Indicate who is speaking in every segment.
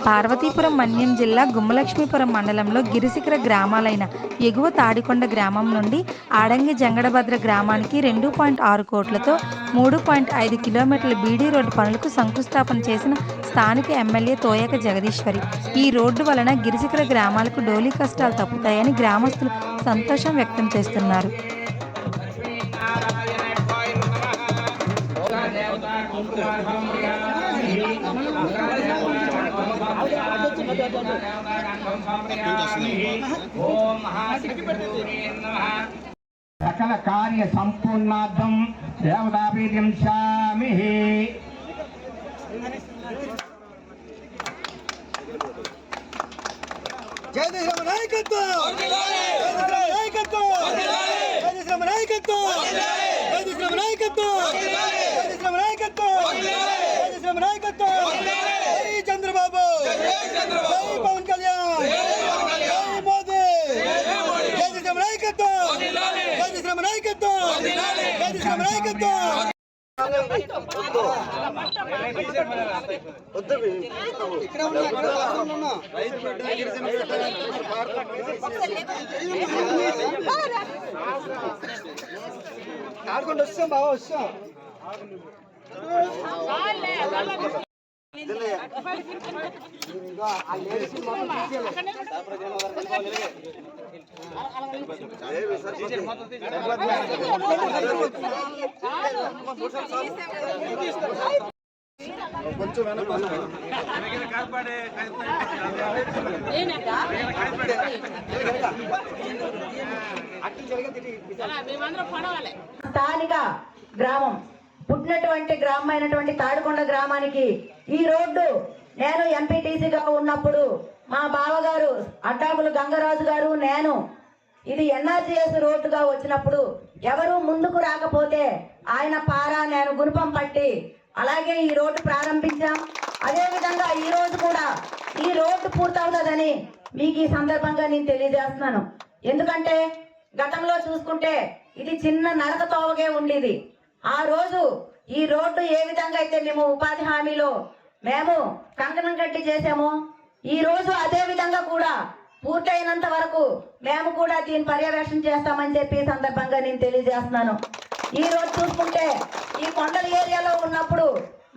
Speaker 1: పార్వతీపురం మన్యం జిల్లా గుమ్మలక్ష్మీపురం మండలంలో గిరిశిఖర గ్రామాలైన ఎగువ తాడికొండ గ్రామం నుండి ఆడంగి జంగడభద్ర గ్రామానికి 2.6 కోట్లతో 3.5 కిలోమీటర్ల బీడీ రోడ్డు పనులకు శంకుస్థాపన చేసిన స్థానిక ఎమ్మెల్యే తోయక జగదీశ్వరి. ఈ రోడ్డు వలన గిరిశిఖర గ్రామాలకు డోలీ కష్టాలు తప్పుతాయని గ్రామస్తులు సంతోషం వ్యక్తం చేస్తున్నారు.
Speaker 2: సకల కార్య సంపూర్ణార్థం దేవతాపీఠం శామి.
Speaker 3: జగదీశ్వర నాయకత్వం, జగదీశ్వర నాయకత్వం, జగదీశ్వర నాయకత్వం, జగదీశ్వర నాయకత్వం, జగదీశ్వర నాయకత్వం, జగదీశ్వర నాయకత్వం. జై చంద్రబాబు, జై పవన్ కళ్యాణ్, జై మోదీ. జగదీశ్వర నాయకత్వం, జగదీశ్వర నాయకత్వం, జగదీశ్వర నాయకత్వం. ఆడుకుంటూ వస్తాం బాగా వస్తాం. కొంచెం
Speaker 4: స్థానిక గ్రామం పుట్టినటువంటి గ్రామం అయినటువంటి తాడికొండ గ్రామానికి ఈ రోడ్డు నేను ఎంపీటీసీగా ఉన్నప్పుడు మా బావగారు అడ్డాకులు గంగరాజు గారు నేను ఇది ఎన్ఆర్జీఎస్ రోడ్డుగా వచ్చినప్పుడు ఎవరు ముందుకు రాకపోతే ఆయన పారా నేను గుణపం పట్టి అలాగే ఈ రోడ్డు ప్రారంభించాం. అదేవిధంగా ఈ రోజు కూడా ఈ రోడ్డు పూర్తవుతుందని మీకు ఈ సందర్భంగా నేను తెలియజేస్తున్నాను. ఎందుకంటే గతంలో చూసుకుంటే ఇది చిన్న నరక తోవగే ఉండేది. ఆ రోజు ఈ రోడ్డు ఏ విధంగా అయితే మేము ఉపాధి హామీలో మేము కంకణం కట్టి చేసామో ఈ రోజు అదే విధంగా కూడా పూర్తయినంత వరకు మేము కూడా దీని పర్యవేక్షణ చేస్తామని చెప్పి ఈ సందర్భంగా నేను తెలియజేస్తున్నాను. ఈ రోజు చూసుకుంటే ఈ కొండల ఏరియాలో ఉన్నప్పుడు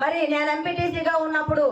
Speaker 4: మరి నేను ఎంపీటీసీగా ఉన్నప్పుడు